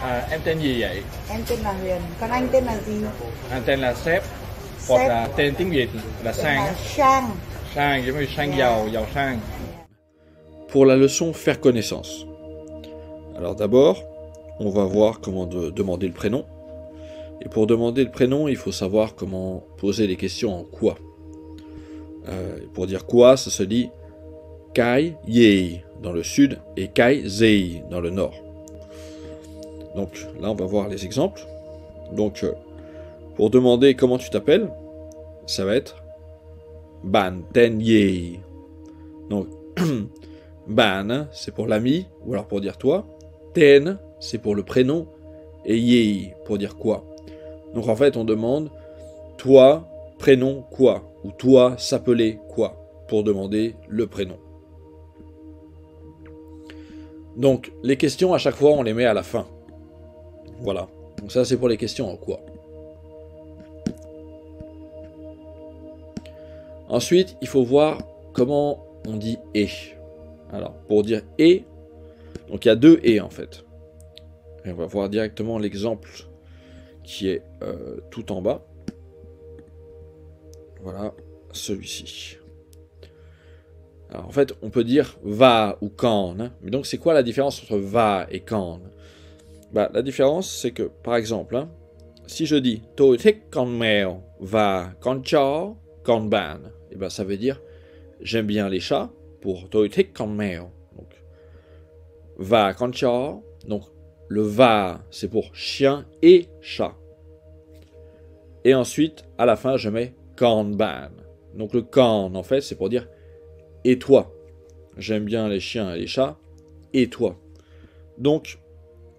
Em tên gì vậy? Em tên là Huyền, còn anh tên là gì? Anh tên là Sếp. Hoặc Sếp. là tên tiếng Việt là Tên Sang là á. Sang. Sang giống như sang Yeah. giàu, giàu sang. Pour la leçon faire connaissance. Alors d'abord, on va voir comment demander le prénom. Et pour demander le prénom, il faut savoir comment poser les questions en quoi. Pour dire quoi, ça se dit Kai Yei dans le sud et Kai Zei dans le nord. Donc là, on va voir les exemples. Donc, pour demander comment tu t'appelles, ça va être Ban Ten Yei. Donc, Ban, c'est pour l'ami, ou alors pour dire toi. Ten, c'est pour le prénom. Et Yei, pour dire quoi. Donc en fait, on demande toi, prénom, quoi. Ou toi, s'appeler quoi. Pour demander le prénom. Donc, les questions, à chaque fois, on les met à la fin. Voilà. Donc ça, c'est pour les questions en quoi. Ensuite, il faut voir comment on dit « et ». Alors, pour dire « et », donc il y a deux « et » en fait. Et on va voir directement l'exemple qui est tout en bas. Voilà, celui-ci. Alors en fait, on peut dire va ou quand, hein. Mais donc c'est quoi la différence entre va et quand? Bah, la différence, c'est que, par exemple, hein, si je dis tôi thích con mèo và con chó, con bạn, et ben ça veut dire j'aime bien les chats pour tôi thích con mèo. Donc va con chó, donc le va c'est pour chien et chat. Et ensuite, à la fin, je mets con bạn. Donc le con, en fait, c'est pour dire et toi. J'aime bien les chiens et les chats. Et toi. Donc,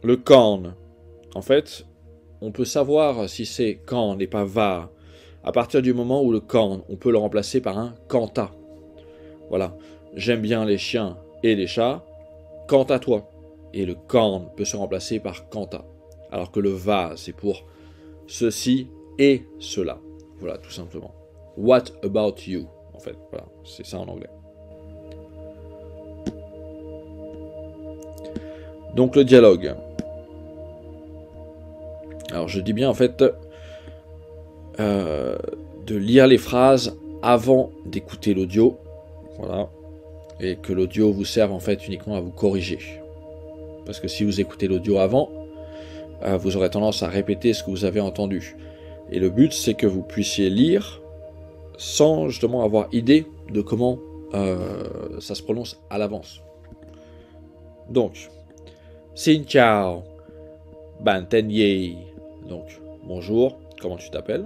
le con, en fait, on peut savoir si c'est quand et pas va à partir du moment où le quand, on peut le remplacer par un quant à. Voilà. J'aime bien les chiens et les chats. Quant à toi. Et le quand peut se remplacer par quant à. Alors que le va, c'est pour ceci et cela. Voilà, tout simplement. What about you? En fait, voilà, c'est ça en anglais. Donc le dialogue. Alors je dis bien en fait de lire les phrases avant d'écouter l'audio. Voilà. Et que l'audio vous serve en fait uniquement à vous corriger. Parce que si vous écoutez l'audio avant, vous aurez tendance à répéter ce que vous avez entendu. Et le but c'est que vous puissiez lire sans justement avoir idée de comment ça se prononce à l'avance. Donc, Xin chào, bạn tên gì? Donc, bonjour, comment tu t'appelles?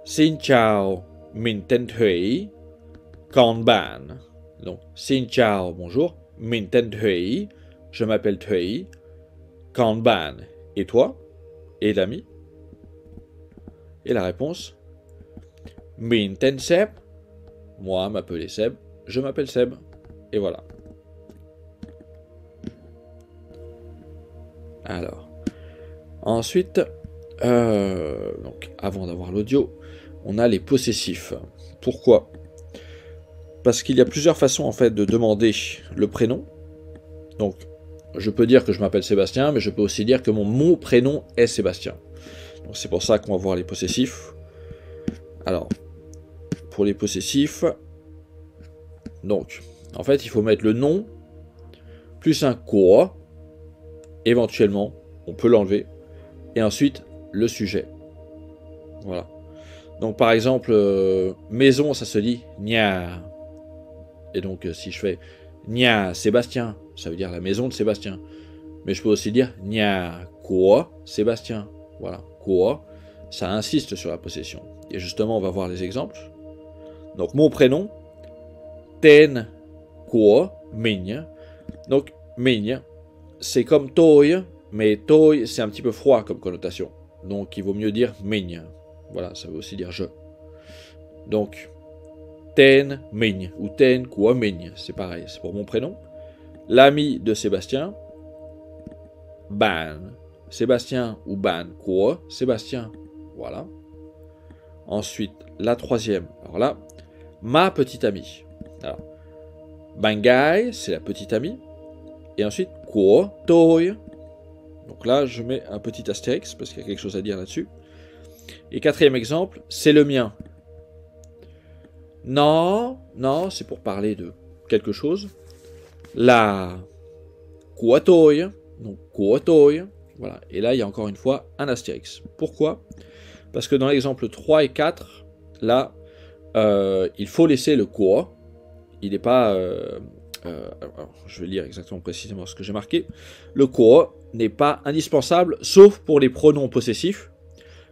Xin chào, mình tên Thủy, còn bạn? Donc, Xin chào, bonjour, mình tên Thủy, je m'appelle Thủy, còn bạn? Et toi? Et l'ami? Et la réponse? Mình tên Seb, moi m'appeler Seb, je m'appelle Seb. Et voilà. Alors, ensuite, donc avant d'avoir l'audio, on a les possessifs. Pourquoi? Parce qu'il y a plusieurs façons en fait de demander le prénom. Donc, je peux dire que je m'appelle Sébastien, mais je peux aussi dire que mon prénom est Sébastien. Donc c'est pour ça qu'on va voir les possessifs. Alors, pour les possessifs, donc, en fait, il faut mettre le nom plus un quoi. Éventuellement, on peut l'enlever. Et ensuite, le sujet. Voilà. Donc, par exemple, maison, ça se dit nia. Et donc, si je fais nia Sébastien, ça veut dire la maison de Sébastien. Mais je peux aussi dire nia quoi Sébastien. Voilà. Quoi, ça insiste sur la possession. Et justement, on va voir les exemples. Donc, mon prénom, tên của mình. Donc, mình, c'est comme tôi, mais tôi, c'est un petit peu froid comme connotation. Donc, il vaut mieux dire mình. Voilà, ça veut aussi dire je. Donc, tên mình ou tên của mình, c'est pareil, c'est pour mon prénom. L'ami de Sébastien, bạn. Sébastien ou bạn của Sébastien. Voilà. Ensuite, la troisième. Alors là, ma petite amie. Alors, Bangai, c'est la petite amie. Et ensuite, của tôi. Donc là, je mets un petit astérix parce qu'il y a quelque chose à dire là-dessus. Et quatrième exemple, c'est le mien. Non, non, c'est pour parler de quelque chose. Là, của tôi. Donc, của tôi. Voilà. Et là, il y a encore une fois un astérix. Pourquoi? Parce que dans l'exemple 3 et 4, là, il faut laisser le của. Il n'est pas... alors, je vais lire exactement précisément ce que j'ai marqué. Le của n'est pas indispensable, sauf pour les pronoms possessifs,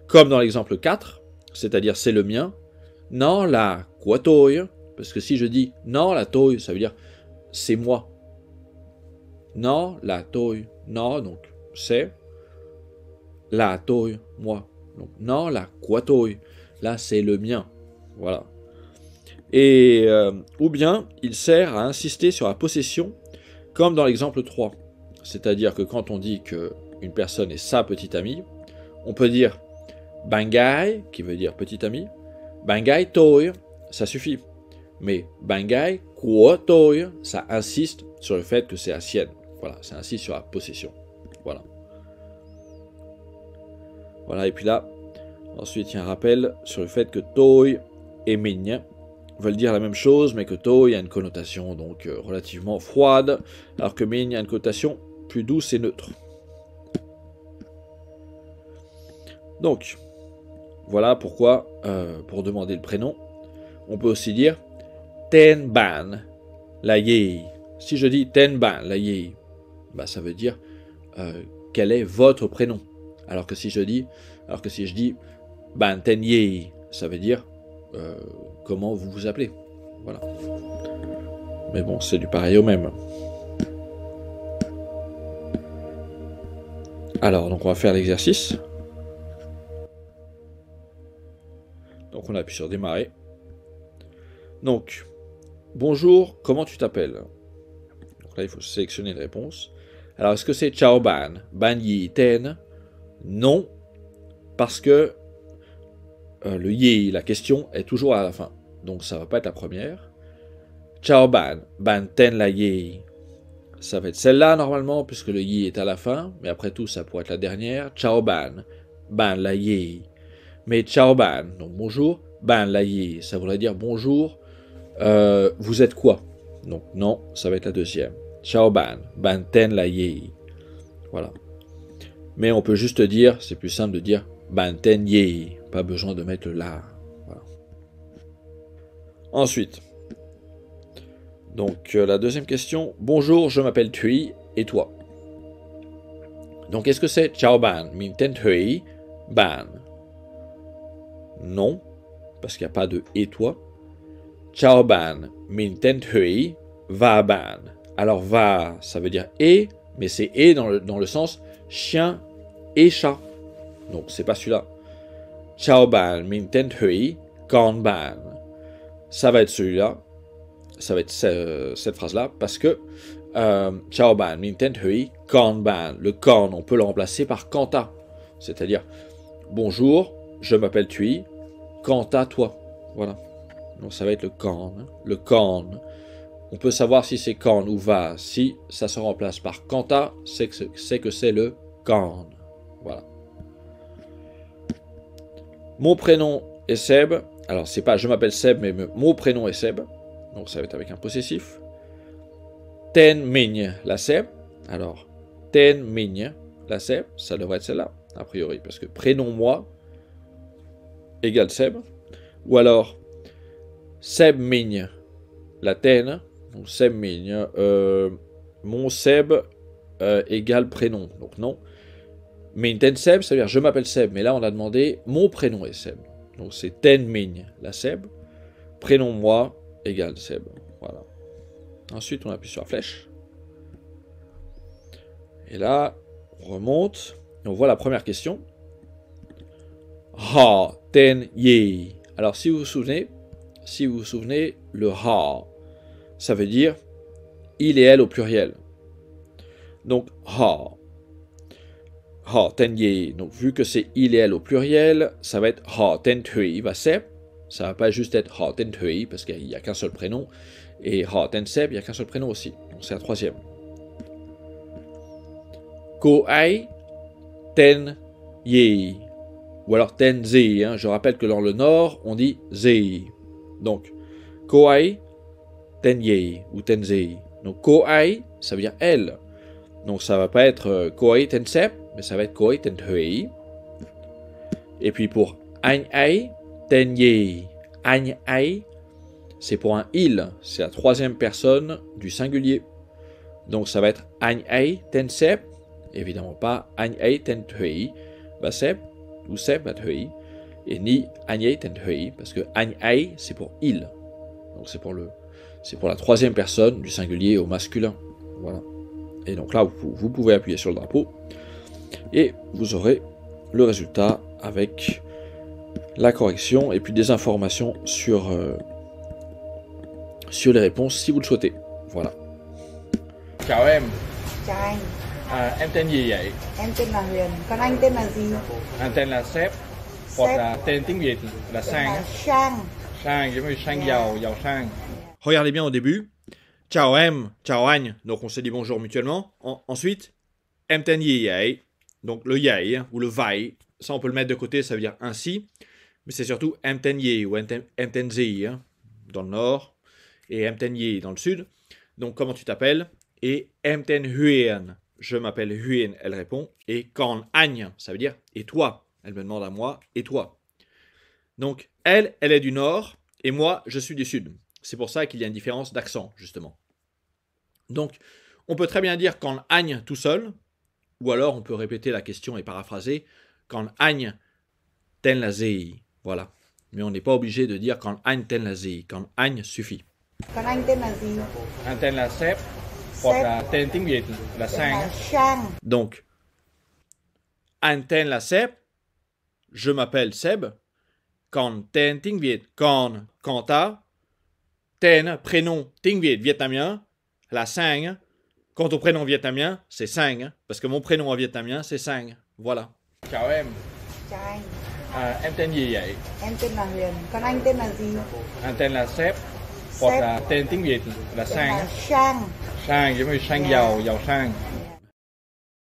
comme dans l'exemple 4, c'est-à-dire c'est le mien. Non, là, của tôi. Parce que si je dis non, là, tôi, ça veut dire c'est moi. Non, là, tôi. Non, donc c'est. Là, tôi, moi. Donc non, là, của tôi. Là, c'est le mien. Voilà. Et ou bien il sert à insister sur la possession, comme dans l'exemple 3. C'est-à-dire que quand on dit qu'une personne est sa petite amie, on peut dire Bangai, qui veut dire petite amie, Bangai tôi, ça suffit. Mais Bangai của tôi, ça insiste sur le fait que c'est la sienne. Voilà, ça insiste sur la possession. Voilà. Voilà, et puis là, ensuite il y a un rappel sur le fait que tôi et mình veulent dire la même chose, mais que tôi a une connotation donc relativement froide, alors que mình a une connotation plus douce et neutre. Donc, voilà pourquoi, pour demander le prénom, on peut aussi dire Tên bạn là gì. Si je dis Tên bạn là gì, bah, ça veut dire quel est votre prénom. Alors que si je dis Bạn tên gì, ça veut dire comment vous vous appelez. Voilà. Mais bon, c'est du pareil au même. Alors, donc on va faire l'exercice. Donc on appuie sur démarrer. Donc, bonjour, comment tu t'appelles? Donc là, il faut sélectionner une réponse. Alors, est-ce que c'est Chào bạn, bạn gì tên? Non, parce que le yi, la question, est toujours à la fin. Donc ça va pas être la première. Chào bạn, bạn tên là gì? Ça va être celle-là normalement, puisque le yi est à la fin. Mais après tout, ça pourrait être la dernière. Chào bạn, bạn là gì? Mais chào bạn, donc bonjour, bạn là gì? Ça voudrait dire bonjour, vous êtes quoi? Donc non, ça va être la deuxième. Chào bạn, bạn tên là gì? Voilà. Mais on peut juste dire, c'est plus simple de dire bạn tên gì, pas besoin de mettre le là. Voilà. Ensuite, donc la deuxième question, bonjour, je m'appelle Thuy, et toi? Donc est-ce que c'est Chào bạn, mình tên Thuy, bạn? Non, parce qu'il n'y a pas de et toi. Chào bạn, mình tên Thuy, và bạn. Alors va, ça veut dire et, mais c'est et dans le sens chien et chat. Donc c'est pas celui-là. Chào bạn, mình tên Thuy, còn bạn. Ça va être celui-là. Ça va être cette phrase-là, parce que Chào bạn, mình tên Thuy, còn bạn. Le còn, on peut le remplacer par quant à. C'est-à-dire, bonjour, je m'appelle Thuy, quant à toi. Voilà. Donc ça va être le quand. Le quand. On peut savoir si c'est quand ou va. Si ça se remplace par quant à, c'est que c'est le quand. Voilà. Mon prénom est Seb. Alors c'est pas je m'appelle Seb, mais mon prénom est Seb. Donc ça va être avec un possessif. Tên mình là Seb. Alors tên mình là Seb, ça devrait être celle-là, a priori, parce que prénom moi égale Seb. Ou alors Seb mình la tên. Donc Seb mình, mon Seb égale prénom. Donc non. Mình tên Seb, ça veut dire je m'appelle Seb, mais là on a demandé mon prénom est Seb. Donc c'est tên mình la Seb. Prénom moi égale Seb. Voilà. Ensuite on appuie sur la flèche. Et là on remonte et on voit la première question. Ha tên gì. Alors si vous vous souvenez, le ha, ça veut dire il et elle au pluriel. Donc ha. Ha tên gì. Donc vu que c'est il et elle au pluriel, ça va être ha tên Thuy và Seb. Ça va pas juste être ha tên Thuy parce qu'il n'y a qu'un seul prénom. Et ha tên Seb, il n'y a qu'un seul prénom aussi. Donc c'est la troisième. cô ấy tên gì, ou alors tên gì, hein. Je rappelle que dans le nord, on dit gì. Donc, cô ấy tên gì ou tên gì. Donc, cô ấy, ça veut dire elle. Donc, ça va pas être cô ấy tên Sếp, mais ça va être cô ấy tên Thủy. Et puis pour anh ấy tên gì, anh ấy, c'est pour un il, c'est la troisième personne du singulier. Donc ça va être anh ấy tên Sếp, évidemment pas anh ấy tên Thủy và Sếp, ou Sếp và Thủy, et ni anh ấy tên Thủy, parce que anh ấy c'est pour il. Donc c'est pour la troisième personne du singulier au masculin. Voilà. Et donc là vous pouvez appuyer sur le drapeau et vous aurez le résultat avec la correction et puis des informations sur les réponses si vous le souhaitez. Voilà. Chào em. Chào anh, Em tên gì vậy? em tên là Huyền, còn anh tên là gì? Anh tên là Sếp. Hoặc là tên tiếng Việt là Tên Sang. là Sang. Sang giống như sang giàu, giàu sang. Regardez bien au début. Ciao em, ciao anh. Donc on s'est dit bonjour mutuellement. Ensuite, em tên gì vậy? Donc le yay ou le vai, ça on peut le mettre de côté, ça veut dire ainsi. Mais c'est surtout em tên gì ou em tên gì hein, dans le nord et em tên gì dans le sud. Donc comment tu t'appelles? Et em tên Huyền, je m'appelle Huyền, elle répond. Et quand anh, ça veut dire et toi? Elle me demande à moi et toi. Donc elle est du nord et moi je suis du sud. C'est pour ça qu'il y a une différence d'accent justement. Donc on peut très bien dire quand anh tout seul, ou alors on peut répéter la question et paraphraser quand anh tên là gì. Voilà. Mais on n'est pas obligé de dire quand anh tên là gì. Quand anh suffit. Còn anh tên là gì? Anh tên là Sếp. Hoặc là tên tiếng Việt là Tên Sang. là Sang. Donc, anh tên là Sếp. Je m'appelle Seb. Còn tên tiếng Việt, quand ta. Tên, prénom tiếng Việt vietnamien, la Sang. Quant au prénom vietnamien, c'est Sang. Parce que mon prénom en vietnamien, c'est Sang. Voilà. Chào em. Chào anh, Em tên gì vậy? em tên là Huyền, còn anh tên là gì? Anh tên là Sếp. Hoặc Sếp. là tên tiếng Việt là Tên Sang. là Sang. Sang giống như sang giàu, giàu sang.